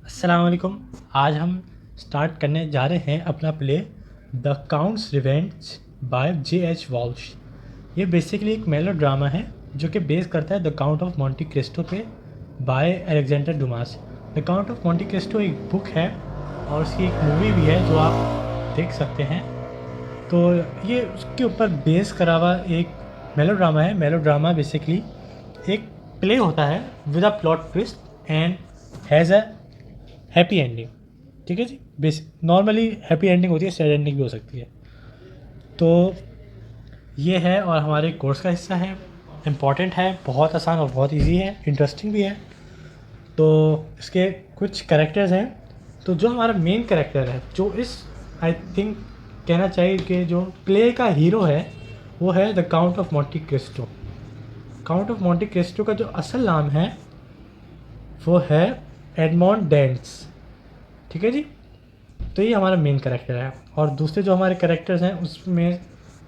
अस्सलाम वालेकुम। आज हम स्टार्ट करने जा रहे हैं अपना play the count's revenge by J H. Walsh. ये बेसिकली एक मेलो ड्रामा है जो कि बेस करता है the count of Monte Cristo पे by Alexander Dumas. The count of Monte Cristo एक बुक है और उसकी एक मूवी भी है जो आप देख सकते हैं। तो ये उसके ऊपर बेस करा हुआ एक मेलो ड्रामा है। मेलो ड्रामा बेसिकली एक प्ले होता है with a plot twist and has a happy ending. ठीक है जी। बेसिक नॉर्मली हैप्पी एंडिंग होती है, सैड एंडिंग भी हो सकती है। तो ये है और हमारे कोर्स का हिस्सा है, इम्पॉर्टेंट है, बहुत आसान और बहुत इजी है, इंटरेस्टिंग भी है। तो इसके कुछ कैरेक्टर्स हैं। तो जो हमारा मेन कैरेक्टर है, जो इस आई थिंक कहना चाहिए कि जो प्ले का हीरो है, वो है the count of Monte Christo. Count of Monte Christo का जो असल नाम है वो है एडमॉन्ड डेंट्स। ठीक है जी। तो ये हमारा मेन कैरेक्टर है और दूसरे जो हमारे कैरेक्टर्स हैं उसमें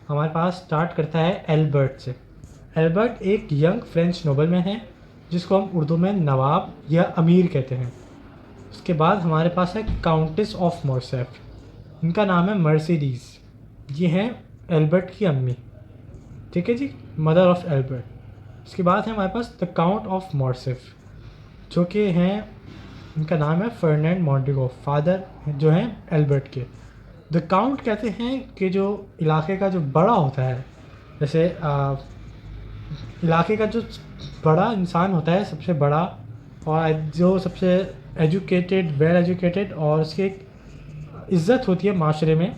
हमारे पास स्टार्ट करता है एल्बर्ट से। एल्बर्ट एक यंग फ्रेंच नोबलमैन है जिसको हम उर्दू में नवाब या अमीर कहते हैं। उसके बाद हमारे पास है काउंटेस ऑफ मोर्सेफ। इनका नाम है मर्सिडीज़। ये हैं एल्बर्ट की अम्मी। ठीक है जी, मदर ऑफ एल्बर्ट। उसके बाद है हमारे पास द काउंट ऑफ मोर्सेफ जो कि हैं, इनका नाम है फर्डिनेंड मॉन्टेगो, फादर जो हैं एल्बर्ट के। द काउंट कहते हैं कि जो इलाके का जो बड़ा होता है, जैसे इलाके का जो बड़ा इंसान होता है, सबसे बड़ा और जो सबसे एजुकेटेड, वेल एजुकेटेड और उसकी एक इज़्ज़त होती है माशरे में,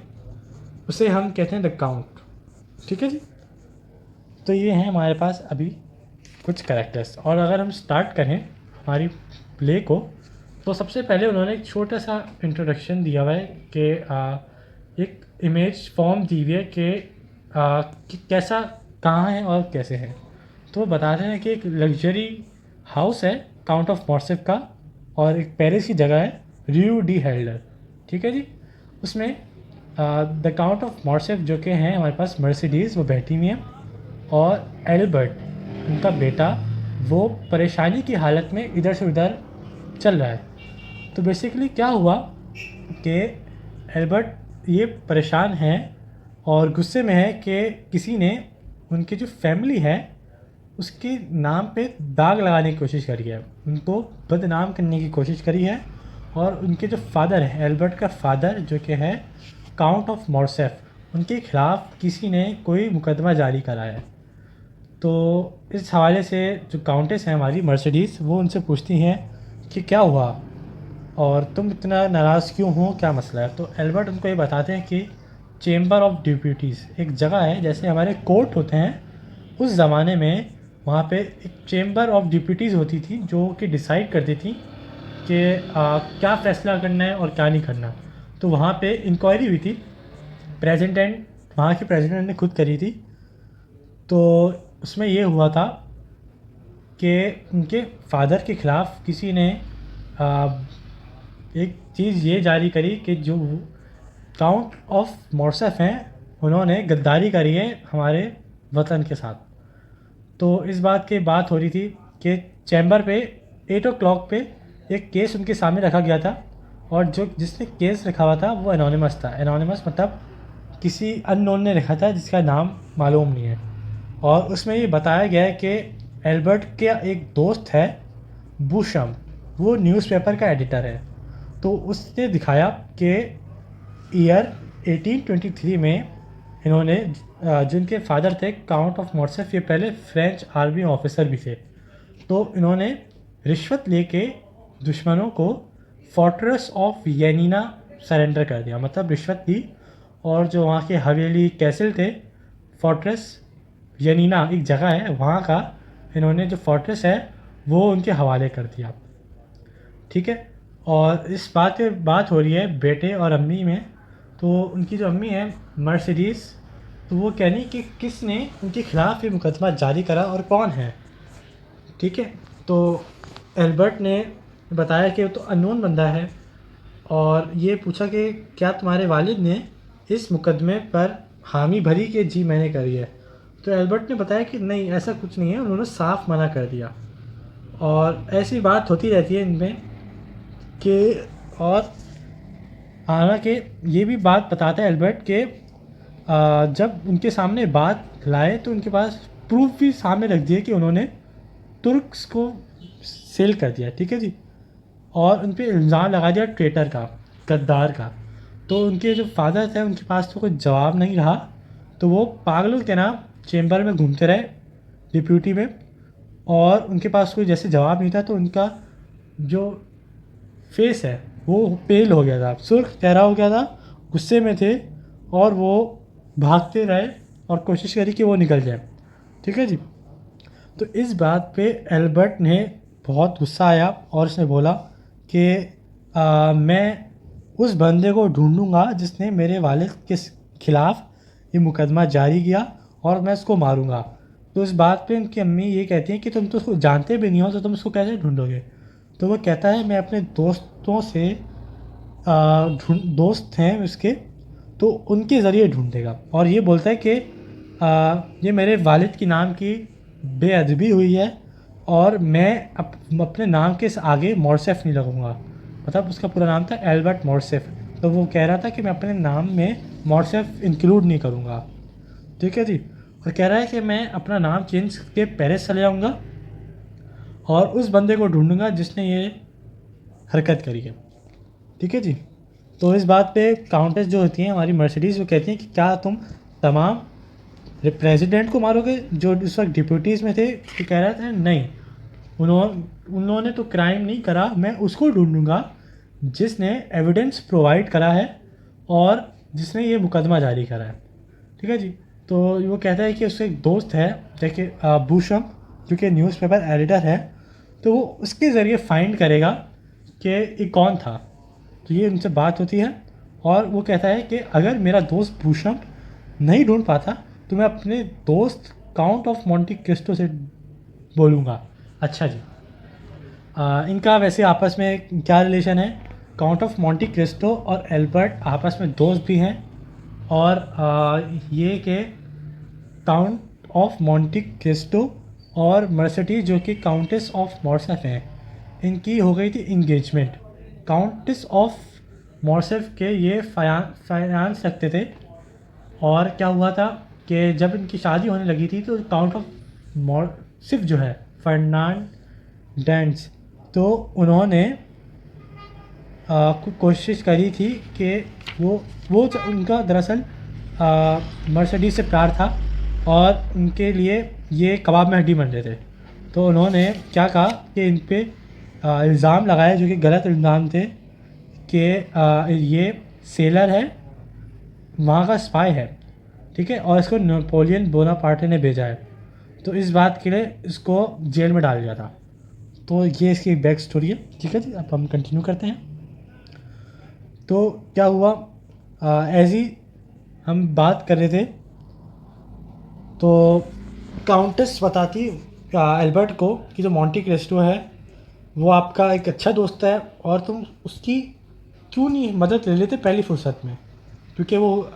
उसे हम कहते हैं द काउंट। ठीक है जी। तो ये हैं हमारे पास अभी कुछ कैरेक्टर्स। और अगर हम स्टार्ट करें हमारी प्ले को, तो सबसे पहले उन्होंने एक छोटा सा इंट्रोडक्शन दिया हुआ है कि एक इमेज फॉर्म दी हुई है कि कैसा, कहाँ है और कैसे है। तो वो बताते हैं कि एक लग्जरी हाउस है काउंट ऑफ मोर्सेफ का और एक पेरिस की जगह है रियू डी हेल्डर। ठीक है जी। उसमें द काउंट ऑफ मोर्सेफ जो कि हैं हमारे पास मर्सिडीज़, वो बैठी हुई हैं और एल्बर्ट उनका बेटा वो परेशानी की हालत में इधर से उधर चल रहा है। तो बेसिकली क्या हुआ कि एल्बर्ट ये परेशान है और गुस्से में है कि किसी ने उनकी जो फैमिली है उसके नाम पे दाग लगाने की कोशिश करी है, उनको बदनाम करने की कोशिश करी है। और उनके जो फादर है, एल्बर्ट का फादर जो कि है काउंट ऑफ मोर्सेफ, उनके ख़िलाफ़ किसी ने कोई मुकदमा जारी करा है। तो इस हवाले से जो काउंटेस हैं हमारी मर्सिडीज़, वो उनसे पूछती हैं कि क्या हुआ और तुम इतना नाराज़ क्यों हो, क्या मसला है। तो एल्बर्ट उनको ये बताते हैं कि चेंबर ऑफ डिप्यूटीज़ एक जगह है, जैसे हमारे कोर्ट होते हैं उस ज़माने में, वहाँ पे एक चेंबर ऑफ डिप्यूटीज़ होती थी जो कि डिसाइड करती थी कि क्या फ़ैसला करना है और क्या नहीं करना। तो वहाँ पे इंक्वायरी हुई थी, प्रेसिडेंट, वहाँ के प्रेसिडेंट ने खुद करी थी। तो उसमें ये हुआ था कि उनके फादर के ख़िलाफ़ किसी ने एक चीज़ ये जारी करी कि जो काउंट ऑफ मोर्सेफ हैं उन्होंने गद्दारी करी है हमारे वतन के साथ। तो इस बात की बात हो रही थी कि चैम्बर पे 8 o'clock पे एक केस उनके सामने रखा गया था और जो जिसने केस रखा हुआ था वो एनोनिमस था। एनोनिमस मतलब किसी अननोन ने रखा था जिसका नाम मालूम नहीं है। और उसमें ये बताया गया है कि एल्बर्ट का एक दोस्त है बूशम, वो न्यूज़पेपर का एडिटर है। तो उसने दिखाया कि ईयर 1823 में इन्होंने जिनके फादर थे काउंट ऑफ मोर्सेफ, ये पहले फ्रेंच आर्मी ऑफिसर भी थे। तो इन्होंने रिश्वत लेके दुश्मनों को फोर्ट्रेस ऑफ येनिना सरेंडर कर दिया, मतलब रिश्वत दी और जो वहाँ के हवेली कैसल थे, फोर्ट्रेस येनिना एक जगह है, वहाँ का इन्होंने जो फोर्ट्रेस है वो उनके हवाले कर दिया। ठीक है। और इस बात हो रही है बेटे और अम्मी में। तो उनकी जो अम्मी है मर्सिडीज़, तो वो कह रही कि किसने उनके ख़िलाफ़ ये मुकदमा जारी करा और कौन है। ठीक है। तो एल्बर्ट ने बताया कि वो तो अननोन बंदा है और ये पूछा कि क्या तुम्हारे वालिद ने इस मुकदमे पर हामी भरी कि जी मैंने करी है। तो एल्बर्ट ने बताया कि नहीं, ऐसा कुछ नहीं है, उन्होंने साफ मना कर दिया। और ऐसी बात होती रहती है इनमें कि और हालांकि ये भी बात बताता है एल्बर्ट के जब उनके सामने बात लाए तो उनके पास प्रूफ भी सामने रख दिए कि उन्होंने तुर्क्स को सेल कर दिया, ठीक है जी। और उन पर इल्ज़ाम लगा दिया ट्रेटर का, गद्दार का। तो उनके जो फादर थे उनके पास तो कोई जवाब नहीं रहा, तो वो पागलों के नाम चेम्बर में घूमते रहे डिप्यूटी में, और उनके पास कोई जैसे जवाब नहीं था तो उनका जो फेस है वो पेल हो गया था, सुर्ख चेहरा हो गया था, गुस्से में थे, और वो भागते रहे और कोशिश करी कि वो निकल जाए, ठीक है जी। तो इस बात पे एल्बर्ट ने बहुत गुस्सा आया और उसने बोला कि मैं उस बंदे को ढूंढूंगा जिसने मेरे वालिद के ख़िलाफ़ ये मुकदमा जारी किया, और मैं उसको मारूंगा। तो इस बात पे उनकी अम्मी ये कहती हैं कि तुम तो उसको जानते भी नहीं हो, तो तुम उसको कैसे ढूंढोगे। तो वो कहता है मैं अपने दोस्तों से दोस्त हैं उसके, तो उनके ज़रिए ढूंढेगा। और ये बोलता है कि ये मेरे वालिद के नाम की बेअदबी हुई है, और मैं अपने नाम के आगे मोरसेफ नहीं लगूंगा। मतलब उसका पूरा नाम था एल्बर्ट मोरसेफ, तो वो कह रहा था कि मैं अपने नाम में मोरसेफ इंक्लूड नहीं करूँगा, ठीक है जी। और कह रहा है कि मैं अपना नाम चेंज करके पेरिस चले जाऊँगा और उस बंदे को ढूंढूंगा जिसने ये हरकत करी है, ठीक है जी। तो इस बात पे काउंटेस जो होती हैं हमारी मर्सिडीज़, वो कहती हैं कि क्या तुम तमाम प्रेसिडेंट को मारोगे जो उस वक्त डिप्यूटीज़ में थे। तो कह रहा था नहीं, उन्होंने तो क्राइम नहीं करा, मैं उसको ढूंढूंगा जिसने एविडेंस प्रोवाइड करा है और जिसने ये मुकदमा जारी करा है, ठीक है जी। तो वो कहता है कि उसका एक दोस्त है जैसे बूशम, जो कि न्यूज़पेपर एडिटर है, तो वो उसके ज़रिए फाइंड करेगा कि ये कौन था। तो ये उनसे बात होती है, और वो कहता है कि अगर मेरा दोस्त बूशम नहीं ढूंढ पाता तो मैं अपने दोस्त काउंट ऑफ मोंटी क्रिस्टो से बोलूँगा। अच्छा जी, इनका वैसे आपस में क्या रिलेशन है। काउंट ऑफ मोंटी क्रिस्टो और एल्बर्ट आपस में दोस्त भी हैं, और ये के काउंट ऑफ मोंटी क्रिस्टो और मर्सिडीज जो कि काउंटेस ऑफ मॉर्सेफ हैं, इनकी हो गई थी इंगेजमेंट। काउंटेस ऑफ मॉर्सेफ के ये फाइनेंस रखते थे, और क्या हुआ था कि जब इनकी शादी होने लगी थी तो काउंट ऑफ मॉर्सिफ जो है फर्नांडेंस, तो उन्होंने कोशिश करी थी कि वो उनका दरअसल मर्सिडीज से प्यार था, और उनके लिए ये कबाब में हड्डी बन रहे थे। तो उन्होंने क्या कहा कि इन पे इल्ज़ाम लगाए जो कि गलत इल्ज़ाम थे कि ये सेलर है, वहाँ का स्पाई है, ठीक है, और इसको नेपोलियन बोनापार्टे ने भेजा है। तो इस बात के लिए इसको जेल में डाल दिया था। तो ये इसकी बैक स्टोरी है, ठीक है जी। अब हम कंटिन्यू करते हैं। तो क्या हुआ, ऐसी हम बात कर रहे थे तो काउंटेस बताती एल्बर्ट को कि जो मोंटी क्रिस्टो है वो आपका एक अच्छा दोस्त है, और तुम उसकी क्यों नहीं मदद ले लेते पहली फुर्सत में, क्योंकि वो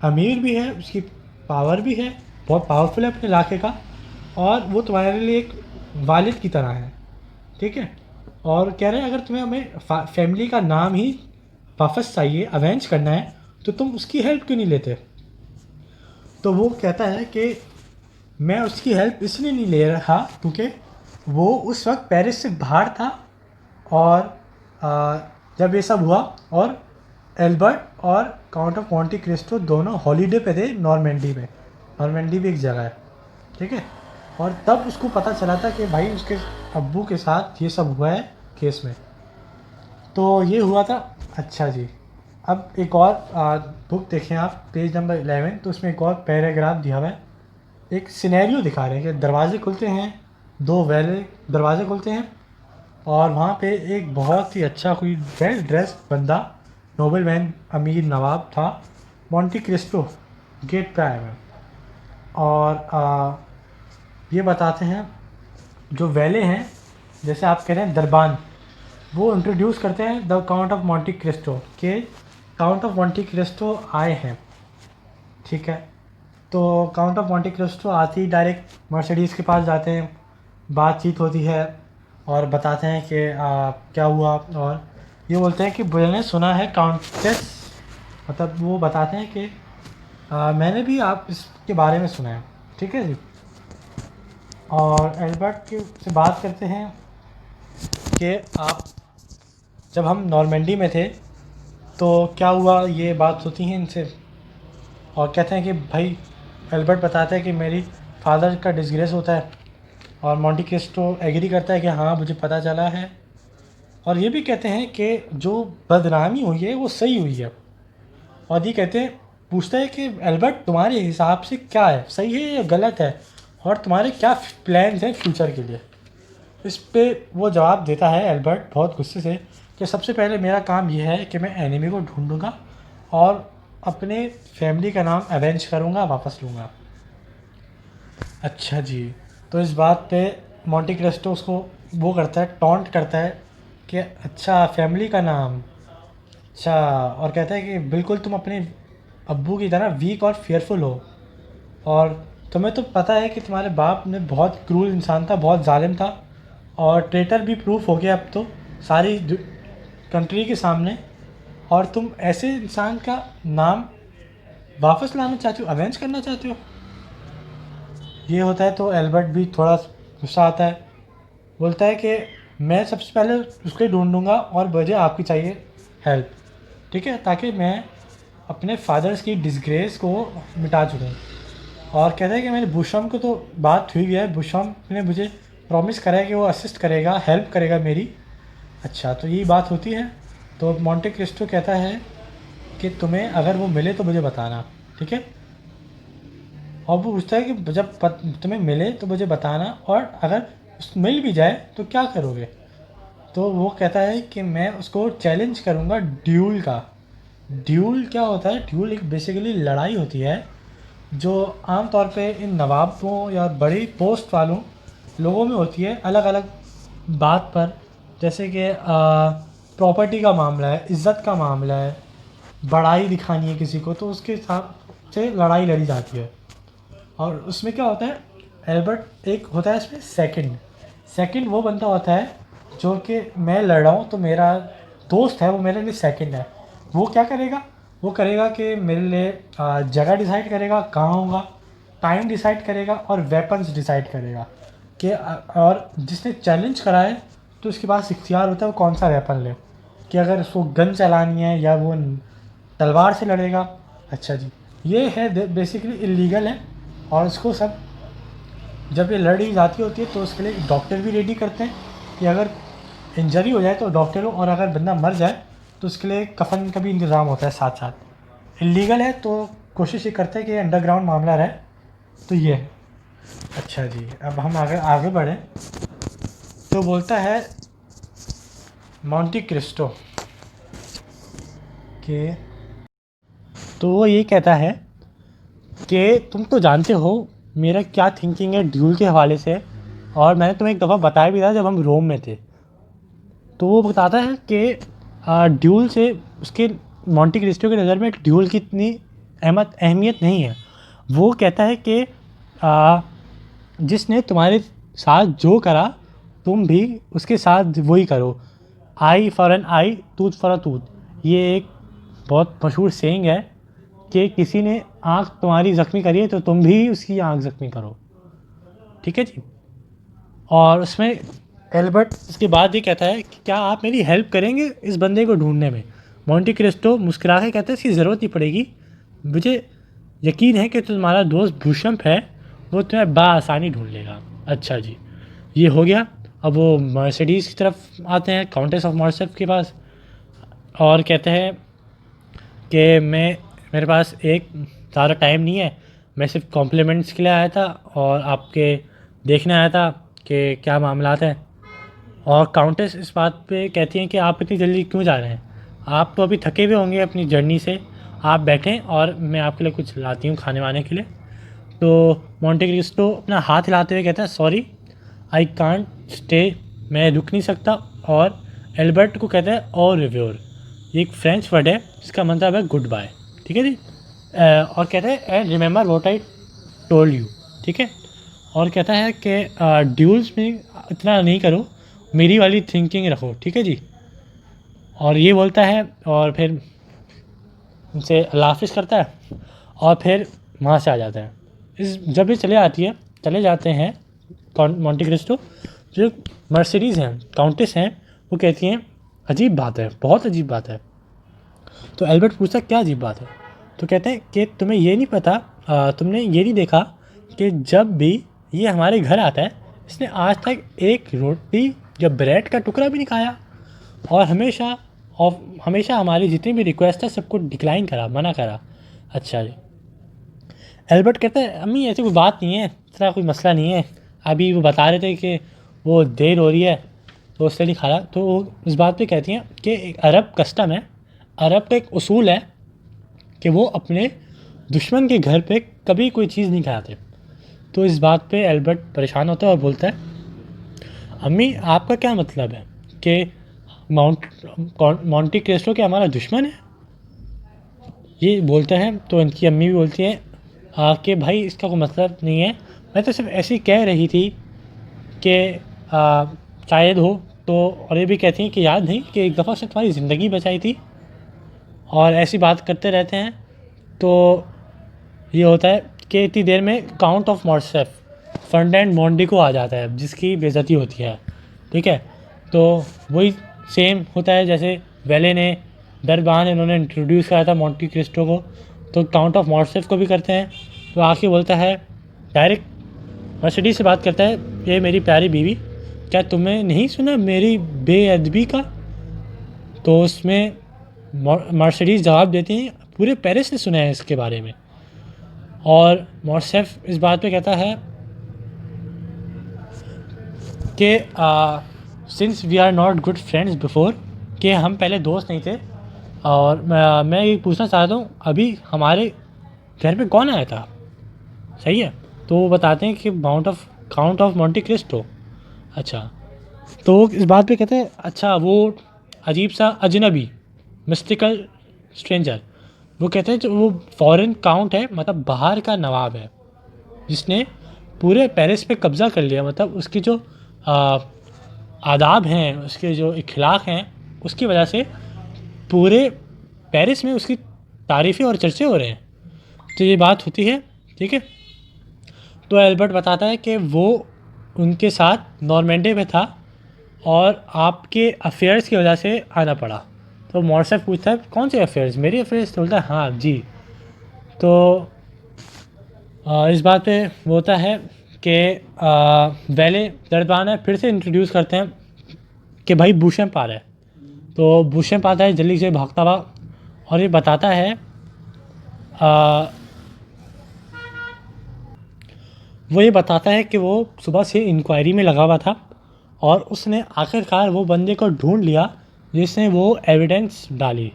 अमीर भी है, उसकी पावर भी है, बहुत पावरफुल है अपने इलाके का, और वो तुम्हारे लिए एक वालिद की तरह है, ठीक है। और कह रहे हैं अगर तुम्हें हमें फैमिली का नाम ही वापस चाहिए, अवेंज करना है, तो तुम उसकी हेल्प क्यों नहीं लेते। तो वो कहता है कि मैं उसकी हेल्प इसलिए नहीं ले रहा क्योंकि वो उस वक्त पेरिस से बाहर था, और जब ये सब हुआ, और एल्बर्ट और काउंट ऑफ मोंटी क्रिस्टो दोनों हॉलीडे पे थे नॉर्मेंडी में। नॉर्मेंडी भी एक जगह है, ठीक है। और तब उसको पता चला था कि भाई उसके अब्बू के साथ ये सब हुआ है केस में। तो ये हुआ था। अच्छा जी, अब एक और बुक देखें आप, पेज नंबर 11, तो उसमें एक और पैराग्राफ दिया हुआ है। एक सिनेरियो दिखा रहे हैं कि दरवाजे खुलते हैं, दो वेले दरवाजे खुलते हैं, और वहाँ पे एक बहुत ही अच्छा कोई वेल ड्रेस्ड बंदा, नोबल मैन, अमीर नवाब था, मोंटी क्रिस्टो गेट पे आया है। और ये बताते हैं जो वेले हैं, जैसे आप कह रहे हैं दरबान, वो इंट्रोड्यूस करते हैं the count of Monte Cristo के काउंट ऑफ मोंटी क्रिस्टो आए हैं, ठीक है। तो काउंट ऑफ मोंटी क्रिस्टो आते ही डायरेक्ट मर्सिडीज़ के पास जाते हैं, बातचीत होती है और बताते हैं कि क्या हुआ, और ये बोलते हैं कि मैंने सुना है काउंटेस, मतलब वो बताते हैं कि मैंने भी आप इसके बारे में सुना है, ठीक है जी। और एल्बर्ट के से बात करते हैं कि आप जब हम नॉर्मंडी में थे तो क्या हुआ, ये बात होती है इनसे और कहते हैं कि भाई एल्बर्ट बताता है कि मेरी फादर का डिसग्रेस होता है और मॉन्टी क्रिस्टो एग्री करता है कि हाँ मुझे पता चला है, और ये भी कहते हैं कि जो बदनामी हुई है वो सही हुई है। और ये कहते हैं, पूछता है कि एल्बर्ट तुम्हारे हिसाब से क्या है, सही है या गलत है, और तुम्हारे क्या प्लान्स हैं फ्यूचर के लिए। इस पे वो जवाब देता है एल्बर्ट बहुत गुस्से से कि सबसे पहले मेरा काम यह है कि मैं एनिमी को ढूंढूंगा और अपने फैमिली का नाम अवेंज करूंगा, वापस लूँगा। अच्छा जी। तो इस बात पे मॉन्टी क्रिस्टो उसको वो करता है, टॉन्ट करता है कि अच्छा फैमिली का नाम, अच्छा, और कहता है कि बिल्कुल तुम अपने अब्बू की तरह वीक और फियरफुल हो, और तुम्हें तो पता है कि तुम्हारे बाप ने बहुत क्रूर इंसान था, बहुत जालिम था, और ट्रेटर भी प्रूफ हो गया अब तो सारी कंट्री के सामने, और तुम ऐसे इंसान का नाम वापस लाना चाहते हो, अवेंज करना चाहते हो। ये होता है तो एल्बर्ट भी थोड़ा गुस्सा आता है, बोलता है कि मैं सबसे पहले उसके ढूंढूंगा और मुझे आपकी चाहिए हेल्प, ठीक है, ताकि मैं अपने फादर्स की डिसग्रेस को मिटा चुकूँ। और कहता है कि मैंने बुशम को तो बात हुई है, बुशम ने मुझे प्रॉमिस करा है कि वो असिस्ट करेगा, हेल्प करेगा मेरी। अच्छा, तो यही बात होती है। तो मॉन्टे क्रिस्टो कहता है कि तुम्हें अगर वो मिले तो मुझे बताना, ठीक है। और वो पूछता है कि जब तुम्हें मिले तो मुझे बताना, और अगर मिल भी जाए तो क्या करोगे। तो वो कहता है कि मैं उसको चैलेंज करूँगा ड्यूल का। ड्यूल क्या होता है, ड्यूल एक बेसिकली लड़ाई होती है जो आम तौर पे इन नवाबों या बड़ी पोस्ट वालों लोगों में होती है अलग अलग बात पर, जैसे कि प्रॉपर्टी का मामला है, इज़्ज़त का मामला है, बड़ाई दिखानी है किसी को, तो उसके हिसाब से लड़ाई लड़ी जाती है। और उसमें क्या होता है, एल्बर्ट एक होता है इसमें सेकंड वो बंदा होता है जो कि मैं लड़ रहा हूँ तो मेरा दोस्त है वो मेरे लिए सेकंड है। वो क्या करेगा, वो करेगा कि मेरे लिए जगह डिसाइड करेगा कहाँ होगा, टाइम डिसाइड करेगा और वेपन्स डिसाइड करेगा कि और जिसने चैलेंज करा है तो उसके पास इख्तियार होता है वो कौन सा वेपन ले, कि अगर उसको गन चलानी है या वो तलवार से लड़ेगा। अच्छा जी, ये है बेसिकली इलीगल है, और इसको सब जब ये लड़ी जाती होती है तो उसके लिए डॉक्टर भी रेडी करते हैं कि अगर इंजरी हो जाए तो डॉक्टर हो, और अगर बंदा मर जाए तो उसके लिए कफन का भी इंतज़ाम होता है साथ साथ। इलीगल है तो कोशिश ये करते हैं कि अंडरग्राउंड मामला रहे। तो ये है। अच्छा जी, अब हम आगे आगे बढ़ें। तो बोलता है मॉन्टी क्रिस्टो कि, तो वो ये कहता है कि तुम तो जानते हो मेरा क्या थिंकिंग है ड्यूल के हवाले से, और मैंने तुम्हें एक दफ़ा बताया भी था जब हम रोम में थे। तो वो बताता है कि ड्यूल से उसके मॉन्टी क्रिस्टो की नज़र में ड्यूल की इतनी अहमियत नहीं है। वो कहता है कि जिसने तुम्हारे साथ जो करा तुम भी उसके साथ वही करो, eye for an eye, tooth for a tooth. ये एक बहुत मशहूर सेइंग है कि किसी ने आँख तुम्हारी ज़ख्मी करी है तो तुम भी उसकी आँख ज़ख्मी करो, ठीक है जी। और उसमें एल्बर्ट इसके बाद ये कहता है कि क्या आप मेरी हेल्प करेंगे इस बंदे को ढूंढने में। मॉन्टी क्रिस्टो मुस्कुरा के कहता है इसकी ज़रूरत नहीं पड़ेगी, मुझे यकीन है कि तुम्हारा दोस्त भूशंप है, वो तुम्हें बआसानी ढूंढ लेगा। अच्छा जी, ये हो गया। अब वो मर्सिडीज़ की तरफ आते हैं, काउंटेस ऑफ मॉर्सेफ के पास, और कहते हैं कि मेरे पास एक ज़्यादा टाइम नहीं है, मैं सिर्फ कॉम्प्लीमेंट्स के लिए आया था और आपके देखने आया था कि क्या मामलात हैं। और काउंटेस इस बात पे कहती हैं कि आप इतनी जल्दी क्यों जा रहे हैं, आप तो अभी थके हुए होंगे अपनी जर्नी से, आप बैठें और मैं आपके लिए कुछ लाती हूँ खाने वाने के लिए। तो मॉन्टे क्रिस्टो अपना हाथ हिलाते हुए कहता है सॉरी आई कांट स्टे, मैं रुक नहीं सकता। और एल्बर्ट को कहता है और रिव्योर, ये एक फ्रेंच वर्ड है जिसका मतलब है गुड बाय, ठीक है जी। और कहता है and remember what I told you, ठीक है। और कहता है कि ड्यूल्स में इतना नहीं करो, मेरी वाली थिंकिंग रखो, ठीक है जी। और ये बोलता है और फिर उनसे अल्लाह हाफ़िज़ करता है और फिर वहाँ से आ जाता है। जब ये चले जाते हैं मोंटे क्रिस्टो, जो मर्सिडीज़ हैं, काउंटेस हैं, वो कहती हैं अजीब बात है, बहुत अजीब बात है। तो एल्बर्ट पूछता क्या अजीब बात है? तो कहते हैं कि तुम्हें ये नहीं पता, तुमने ये नहीं देखा कि जब भी ये हमारे घर आता है, इसने आज तक एक रोटी या ब्रेड का टुकड़ा भी नहीं खाया, और हमेशा हमारी जितनी भी रिक्वेस्ट है सबको डिक्लाइन करा, मना करा। अच्छा जी। एल्बर्ट कहता है अम्मी ऐसी कोई बात नहीं है, इतना कोई मसला नहीं है, अभी वो बता रहे थे कि वो देर हो रही है तो उससे नहीं खा रहा। तो वो इस बात पे कहती हैं कि एक अरब कस्टम है, अरब का एक उसूल है कि वो अपने दुश्मन के घर पे कभी कोई चीज़ नहीं खाते। तो इस बात पे एल्बर्ट परेशान होता है और बोलता है अम्मी आपका क्या मतलब है कि मोंटे क्रिस्टो क्या हमारा दुश्मन है? ये बोलते हैं तो इनकी अम्मी भी बोलती हैं कि भाई इसका कोई मतलब नहीं है, मैं तो सिर्फ ऐसे ही कह रही थी कि शायद हो। तो और ये भी कहती हैं कि याद नहीं कि एक दफ़ा उसने तुम्हारी ज़िंदगी बचाई थी, और ऐसी बात करते रहते हैं। तो ये होता है कि इतनी देर में काउंट ऑफ मॉर्सेफ फर्डिनेंड मोंडिको आ जाता है, जिसकी बेइज्जती होती है। ठीक है, तो वही सेम होता है जैसे वेले ने दरबान इन्होंने इंट्रोड्यूस कराया था मोंटे क्रिस्टो को, तो काउंट ऑफ मॉर्सेफ को भी करते हैं। तो आके बोलता है डायरेक्ट मर्सिडीज से बात करता है, ये मेरी प्यारी बीवी, क्या तुम्हें नहीं सुना मेरी बेअदबी का? तो उसमें मर्सिडीज जवाब देती हैं पूरे पेरिस ने सुना है इसके बारे में। और मॉर्सेफ इस बात पे कहता है कि since we are not good friends before, कि हम पहले दोस्त नहीं थे, और मैं ये पूछना चाहता हूँ अभी हमारे घर पे कौन आया था? सही है, तो वो बताते हैं कि काउंट ऑफ मोंटे क्रिस्टो। अच्छा, तो इस बात पे कहते हैं अच्छा वो अजीब सा अजनबी मिस्टिकल स्ट्रेंजर, वो कहते हैं जो वो फॉरेन काउंट है, मतलब बाहर का नवाब है, जिसने पूरे पेरिस पे कब्ज़ा कर लिया। मतलब उसकी जो आदाब हैं, उसके जो इखलाक हैं, उसकी वजह से पूरे पेरिस में उसकी तारीफ़ें और चर्चे हो रहे हैं। तो ये बात होती है। ठीक है, तो एल्बर्ट बताता है कि वो उनके साथ नॉर्मेंडी में था और आपके अफेयर्स की वजह से आना पड़ा। तो मॉर्सेफ पूछता है कौन से अफेयर्स? मेरी अफेयर्स? तो बोलता है हाँ जी। तो इस बात पे वो होता है कि वेले दर्दबान है, फिर से इंट्रोड्यूस करते हैं कि भाई बूशेम्प आ रहा है। तो बूशेम्प आता है जल्दी से भागता हुआ, और ये बताता है वो ये बताता है कि वो सुबह से इंक्वायरी में लगा हुआ था, और उसने आखिरकार वो बंदे को ढूंढ लिया जिसने वो एविडेंस डाली,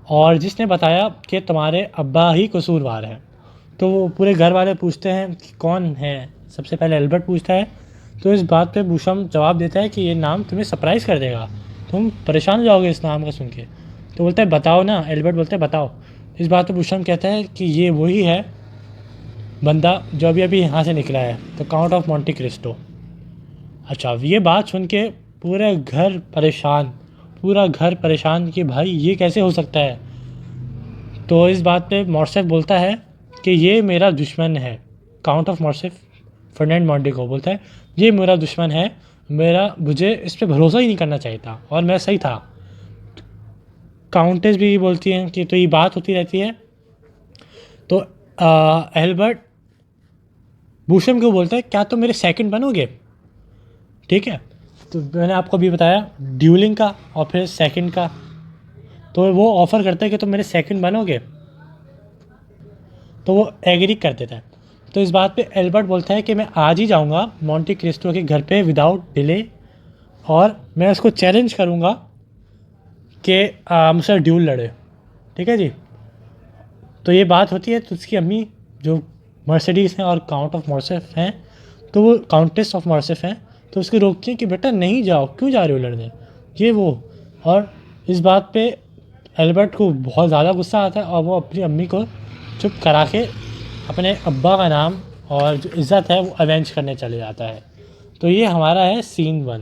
और जिसने बताया कि तुम्हारे अब्बा ही कसूरवार हैं। तो वो पूरे घर वाले पूछते हैं कि कौन है? सबसे पहले एल्बर्ट पूछता है। तो इस बात पे बूशम जवाब देता है कि ये नाम तुम्हें सरप्राइज़ कर देगा, तुम परेशान हो जाओगे इस नाम का सुन के। तो बोलता है बताओ ना। एल्बर्ट बोलता है बताओ। इस बात पे बूशम कहता है कि ये वही है बंदा जो अभी अभी यहाँ से निकला है, तो काउंट ऑफ मोंटे क्रिस्टो। अच्छा, ये बात सुन के पूरा घर परेशान कि भाई ये कैसे हो सकता है। तो इस बात पे मॉर्सेफ बोलता है कि ये मेरा दुश्मन है। काउंट ऑफ मॉर्सेफ फर्डिनेंड मोंडिको बोलता है ये मेरा दुश्मन है, मुझे इस पर भरोसा ही नहीं करना चाहिए था, और मैं सही था। काउंटेस भी बोलती हैं कि तो ये बात होती रहती है। तो एल्बर्ट बूशम को बोलता है क्या तुम मेरे सेकंड बनोगे? ठीक है, तो मैंने आपको अभी बताया ड्यूलिंग का और फिर सेकंड का, तो वो ऑफ़र करता है कि तुम मेरे सेकंड बनोगे, तो वो एग्री कर देता है। तो इस बात पे एल्बर्ट बोलता है कि मैं आज ही जाऊंगा मोंटे क्रिस्टो के घर पे विदाउट डिले, और मैं उसको चैलेंज करूंगा कि मुझसे ड्यूल लड़े। ठीक है जी। तो ये बात होती है, तो उसकी अम्मी जो मर्सिडीज़ हैं और काउंट ऑफ मॉर्सेफ हैं, तो वो काउंटेस ऑफ मॉर्सेफ हैं, तो उसकी रोकती हैं कि बेटा नहीं जाओ, क्यों जा रहे हो लड़ने, ये वो। और इस बात पे एल्बर्ट को बहुत ज़्यादा गुस्सा आता है, और वो अपनी अम्मी को चुप करा के अपने अब्बा का नाम और जो इज़्ज़त है वो अवेंज करने चले जाता है। तो ये हमारा है सीन 1।